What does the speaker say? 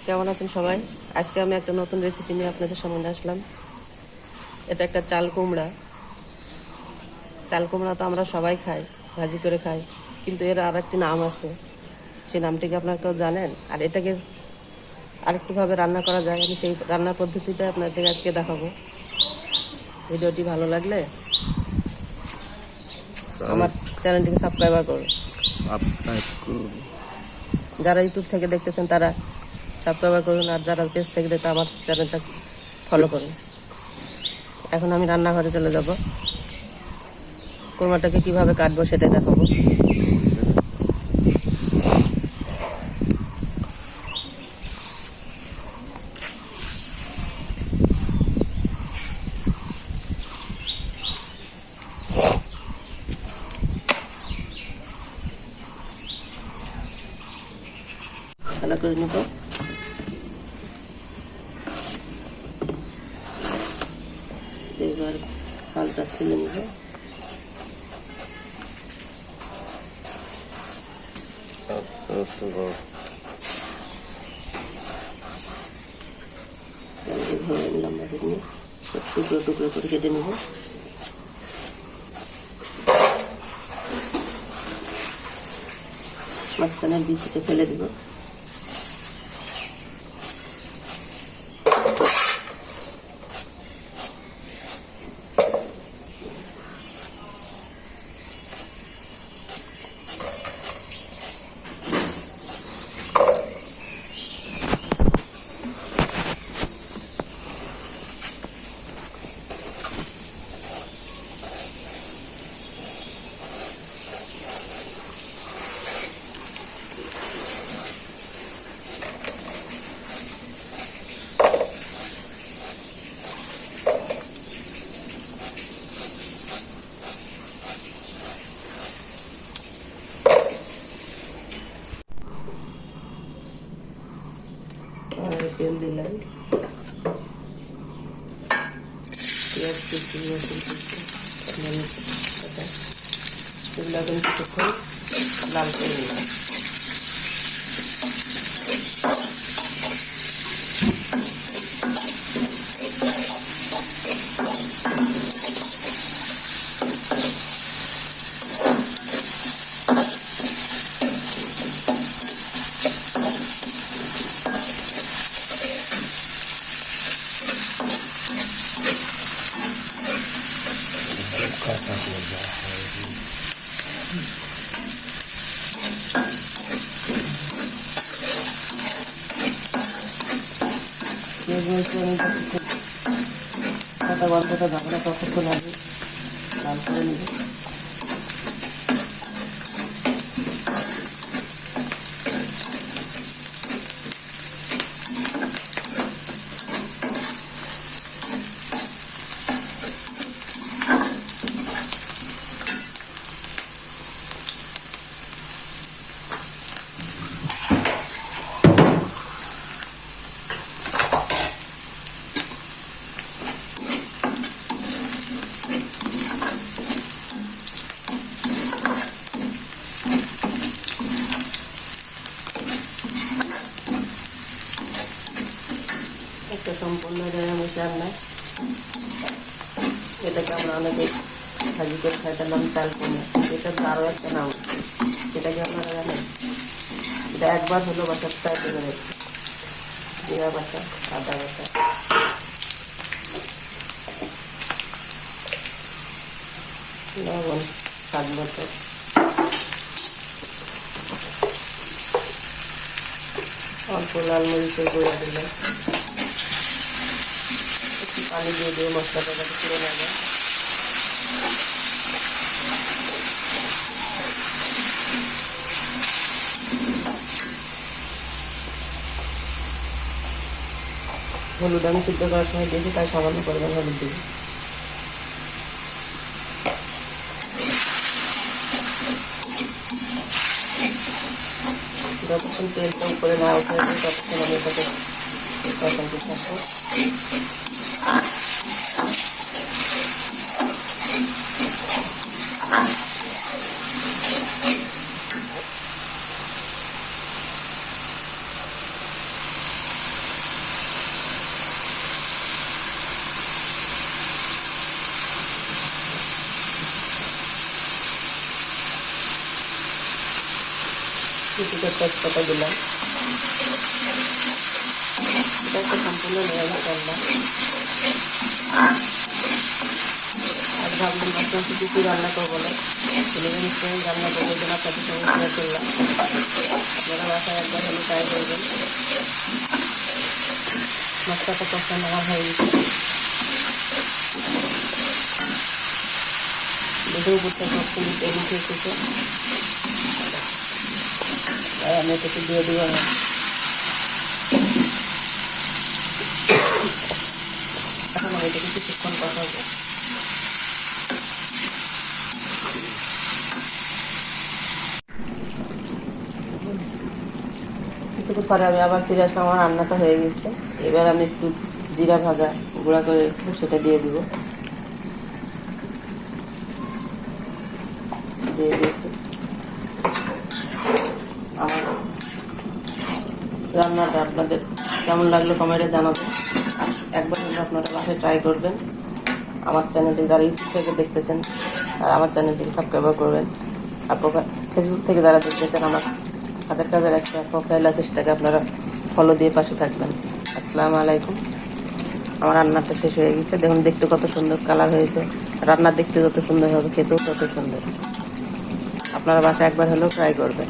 কেমন আছেন সবাই? আজকে আমি একটা নতুন রেসিপি নিয়ে আপনাদের সামনে আসলাম। এটা একটা চাল কুমড়া। চাল কুমড়া তো আমরা সবাই খাই, ভাজি করে খাই, কিন্তু এর আর একটি নাম আছে। সেই নামটি কি আপনারা কেউ জানেন? আর এটাকে আরেকটুভাবে রান্না করা যায়, আমি সেই রান্নার পদ্ধতিটা আপনাদের আজকে দেখাবো। ভিডিওটি ভালো লাগলে আমার চ্যানেলটিকে সাবস্ক্রাইব করুন। যারা ইউটিউব থেকে দেখতেছেন তারা সাবস্ক্রাইব করুন, আর যারা পেজ থেকে দেখতে আমার চ্যানেলটা ফলো করুন। এখন আমি রান্নাঘরে চলে যাব, কোরমাটাকে কিভাবে কাটবো সেটা দেখাবো। ভালো করে নেব। এবার চালটা ছিলে নেব। টুকরো টুকরো করে কেটে নেব। মাঝখানের বিচিটা ফেলে দেব। তেল দিলাম, পেঁয়াজ কুচি, রসুন কুচি, মরিচ বাটা, এগুলো এখন কিছুক্ষণ লাল করে নিলাম। কাঁচা গন্ধটা যাবে না, ততক্ষণ আগে লাল করে নেব। একটা সম্পূর্ণ নিরামিষ রান্না, এটাকে আমরা অনেকে ভাজি করে খাইতাম চাল কুমড়া, এটা তো আরও একটা নাম। এটাকে আপনারা জানেন? এটা একবার হলো বাসার ট্রাই করে রেখে, জিরা বাটা, আদা বাটা, লবণ স্বাদ মতো, অল্প লাল মরিচের গুঁড়া দিলাম, একটু পানি দিয়ে মশলাটা যাতে পুড়ে না যায়। হলুদ আমি সিদ্ধ করার সময় দিয়েছি, তাই সামান্য পরিমাণ হলুদ দিই। যতক্ষণ তেলটা উপরে না উঠে ততক্ষণ আমি এটাকে কষাতে থাকবো। দুটো তেজপাতা দিলাম। এটা একটা সম্পূর্ণ নিরামিষ রান্না। আর ভাবলাম আপনার শুধু কী রান্না করবো না, নিরামিষ রান্না করবো, যেন আপনাদের সঙ্গে শেয়ার করলাম। আপনারা বাসায় একবার হলে ট্রাই করবেন। মশলাটা কষানো আমার হয়ে গেছে, দেখে উপরটা সব কিছু তৈরি হয়ে এসেছে। আর আমি এটাকে দিয়ে দিব না। এখন আমি এটাকে কিছুক্ষণ কষাবো। কিছুক্ষণ পরে আমি আবার ফিরে আসলাম, আমার রান্নাটা হয়ে গেছে। এবার আমি একটু জিরা ভাজা গুঁড়া করে রেখেছি, সেটা দিয়ে দিব। দিয়ে দিয়েছি। আমার রান্নাটা আপনাদের কেমন লাগলো কমেন্টে জানাবেন। একবার হলে আপনারা বাসায় ট্রাই করবেন। আমার চ্যানেলটি যারা ইউটিউব থেকে দেখতেছেন আর আমার চ্যানেলটিকে সাবস্ক্রাইব করবেন। আর ফেসবুক থেকে যারা দেখতেছেন, আমার হাতের কাজের একটা প্রোফাইল আছে, সেটাকে আপনারা ফলো দিয়ে পাশে থাকবেন। আসসালামু আলাইকুম। আমার রান্নাটা শেষ হয়ে গেছে। দেখুন দেখতে কত সুন্দর কালার হয়েছে। রান্না দেখতে যত সুন্দর হবে, খেতেও তত সুন্দর। আপনারা বাসায় একবার হলেও ট্রাই করবেন।